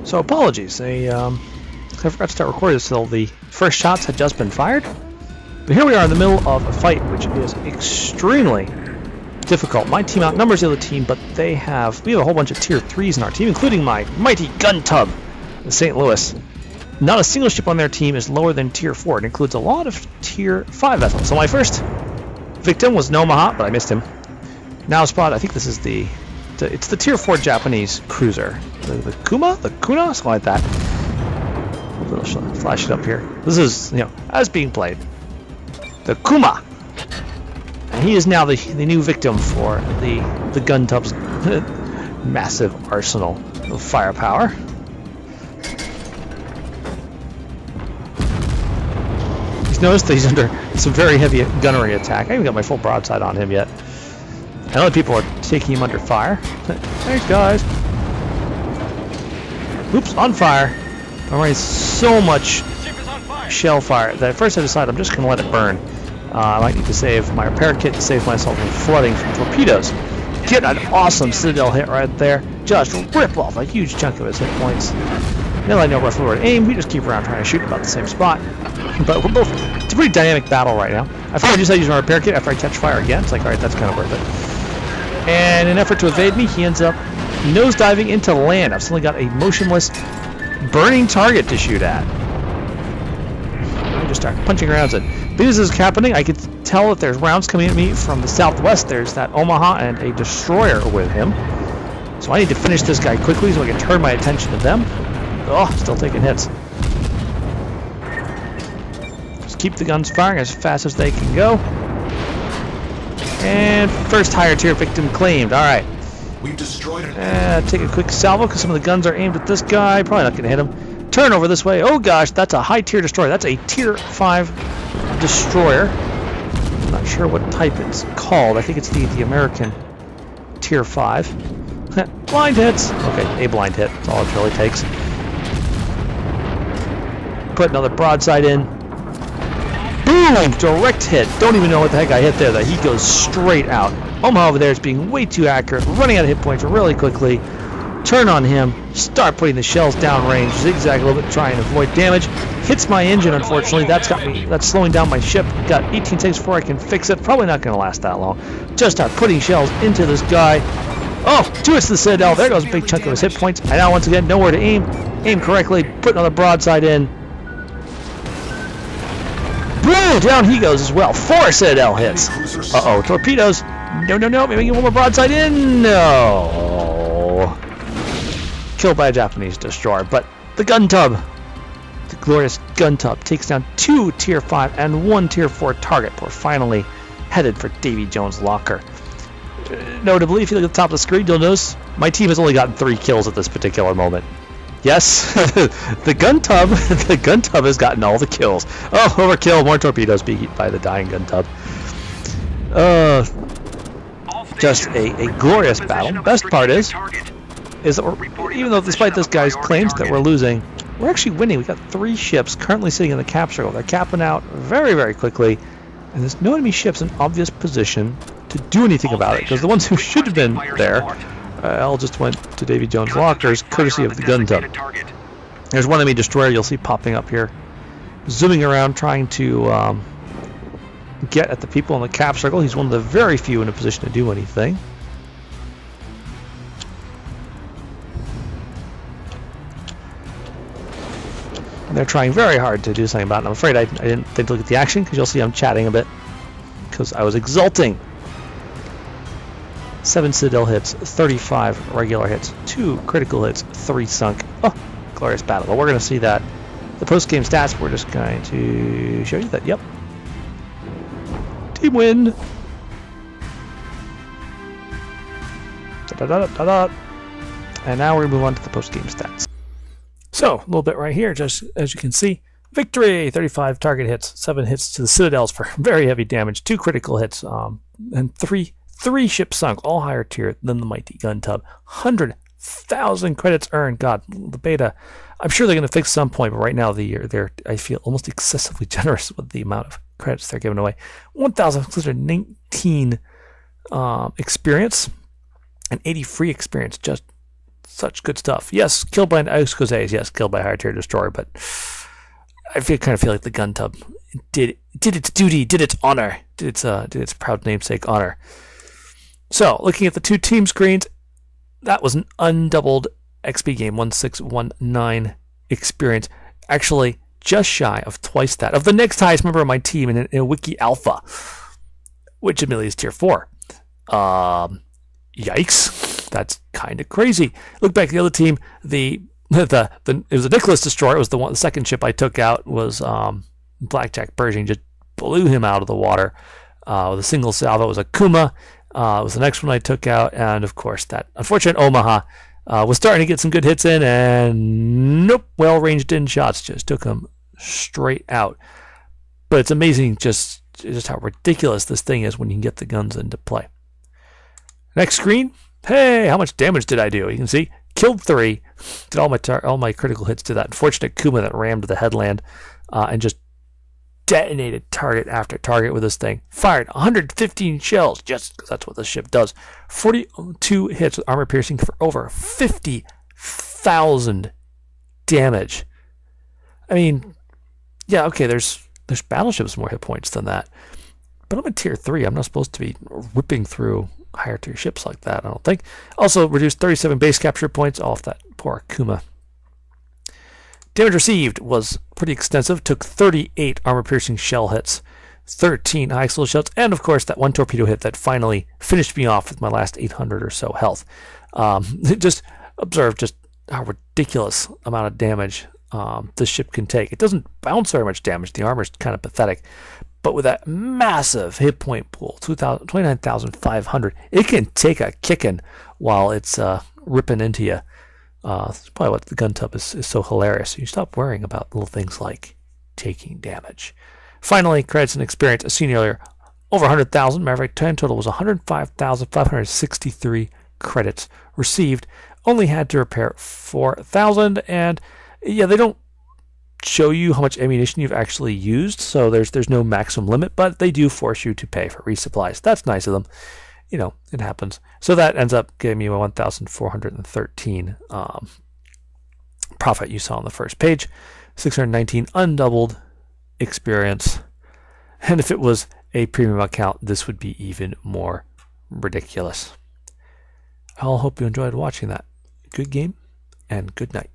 So apologies, I forgot to start recording this till the first shots had just been fired. But here we are in the middle of a fight, which is extremely difficult. My team outnumbers the other team, but we have a whole bunch of tier 3s in our team, including my mighty gun tub, the St. Louis. Not a single ship on their team is lower than tier 4. It includes a lot of tier 5 vessels. So my first victim was Omaha, but I missed him. Now spot, I think this is it's the tier 4 Japanese cruiser. The Kuna, something like that. I'll flash it up here. This is, as being played. The Kuma. And he is now the new victim for the gun tub's massive arsenal of firepower. He's noticed that he's under some very heavy gunnery attack. I haven't got my full broadside on him yet. And other people are taking him under fire. Thanks, guys. Oops, on fire. I'm running so much shell fire that at first I decided I'm just going to let it burn. I might need to save my repair kit to save myself from flooding from torpedoes. Get an awesome Citadel hit right there. Just rip off a huge chunk of his hit points. Now I know roughly where to aim. We just keep around trying to shoot about the same spot. But we're both... It's a pretty dynamic battle right now. I finally decided to use my repair kit after I catch fire again. It's like, alright, that's kind of worth it. And in an effort to evade me, he ends up nosediving into land. I've suddenly got a motionless, burning target to shoot at. I just start punching rounds in. Because this is happening, I could tell that there's rounds coming at me from the southwest. There's that Omaha and a destroyer with him. So I need to finish this guy quickly so I can turn my attention to them. Oh, still taking hits. Just keep the guns firing as fast as they can go. And first higher tier victim claimed. Alright. We've destroyed it. Take a quick salvo because some of the guns are aimed at this guy. Probably not going to hit him. Turn over this way. Oh gosh, that's a high tier destroyer. That's a tier 5 destroyer. I'm not sure what type it's called. I think it's the American tier 5. Blind hits. Okay, a blind hit. That's all it really takes. Put another broadside in. Boom! Direct hit. Don't even know what the heck I hit there. That he goes straight out. Omaha over there is being way too accurate, running out of hit points really quickly. Turn on him. Start putting the shells downrange. Zigzag a little bit, try and avoid damage. Hits my engine, unfortunately. That's slowing down my ship. Got 18 seconds before I can fix it. Probably not going to last that long. Just start putting shells into this guy. Oh, 2 hits to the Citadel. There goes a big chunk of his hit points. And now once again, nowhere to aim. Aim correctly. Put another broadside in. Boom! Down he goes as well. 4 Citadel hits. Uh-oh, torpedoes. No. Maybe get one more broadside in. No. Killed by a Japanese destroyer. But the gun tub, the glorious gun tub, takes down 2 tier 5 and 1 tier 4 target. We're finally headed for Davy Jones' locker. Notably, if you look at the top of the screen, you'll notice my team has only gotten 3 kills at this particular moment. Yes, the gun tub has gotten all the kills. Oh, overkill, more torpedoes being eaten by the dying gun tub. Just a glorious battle. Best part is that even though despite this guy's claims that we're losing, we're actually winning. We've got 3 ships currently sitting in the cap circle. They're capping out very, very quickly, and there's no enemy ships in obvious position to do anything about it, because the ones who should have been there all just went to Davy Jones' lockers, courtesy of the gun tub. There's one enemy destroyer you'll see popping up here, zooming around, trying to get at the people in the cap circle. He's one of the very few in a position to do anything. And they're trying very hard to do something about it. I'm afraid I didn't take a look at the action, because you'll see I'm chatting a bit, because I was exulting. 7 Citadel hits, 35 regular hits, 2 critical hits, 3 sunk. Oh, glorious battle. But we're going to see that. The post-game stats, we're just going to show you that. Yep. Team win. Da-da-da-da-da. And now we're going to move on to the post-game stats. So, a little bit right here, just as you can see. Victory! 35 target hits, 7 hits to the Citadels for very heavy damage, 2 critical hits, and 3 ships sunk, all higher tier than the mighty gun tub. 100,000 credits earned. God, the beta. I'm sure they're going to fix some point, but right now they're I feel almost excessively generous with the amount of credits they're giving away. 1,619 experience and 80 free experience. Just Such good stuff. Yes, killed by an Exquisite. Yes, killed by a higher tier destroyer, but I kind of feel like the gun tub did its duty, did its honor, did its proud namesake honor. So, looking at the two team screens, that was an undoubled XP game, 1619 experience. Actually, just shy of twice that of the next highest member of my team in a Wiki Alpha, which admittedly is tier 4. Yikes, that's kind of crazy. Look back at the other team. It was a Nicholas destroyer. It was the second ship I took out was Blackjack Pershing. Just blew him out of the water with a single salvo. It was a Kuma. It was the next one I took out, and of course that unfortunate Omaha was starting to get some good hits in, and nope, well ranged in shots just took him straight out. But it's amazing just how ridiculous this thing is when you can get the guns into play. Next screen. Hey, how much damage did I do? You can see, killed 3, did all my critical hits to that unfortunate Kuma that rammed the headland, and just detonated target after target with this thing. Fired 115 shells, just because that's what this ship does. 42 hits with armor piercing for over 50,000 damage. I mean, yeah, okay, there's battleships with more hit points than that, but I'm a tier 3. I'm not supposed to be ripping through higher tier ships like that, I don't think. Also reduced 37 base capture points off that poor Kuma. Damage received was pretty extensive. Took 38 armor-piercing shell hits, 13 high explosive shells, and of course that one torpedo hit that finally finished me off with my last 800 or so health. Just observe just how ridiculous amount of damage this ship can take. It doesn't bounce very much damage. The armor is kind of pathetic. But with that massive hit point pool, 29,500, it can take a kicking while it's ripping into you. That's probably what the gun tub is so hilarious. You stop worrying about little things like taking damage. Finally, credits and experience. As seen earlier, over 100,000. Matter of fact, total was 105,563 credits received. Only had to repair 4,000, and yeah, they don't show you how much ammunition you've actually used, so there's no maximum limit, but they do force you to pay for resupplies. That's nice of them. You know, it happens. So that ends up giving me a 1,413 profit you saw on the first page. 619 undoubled experience. And if it was a premium account, this would be even more ridiculous. I'll hope you enjoyed watching that. Good game and good night.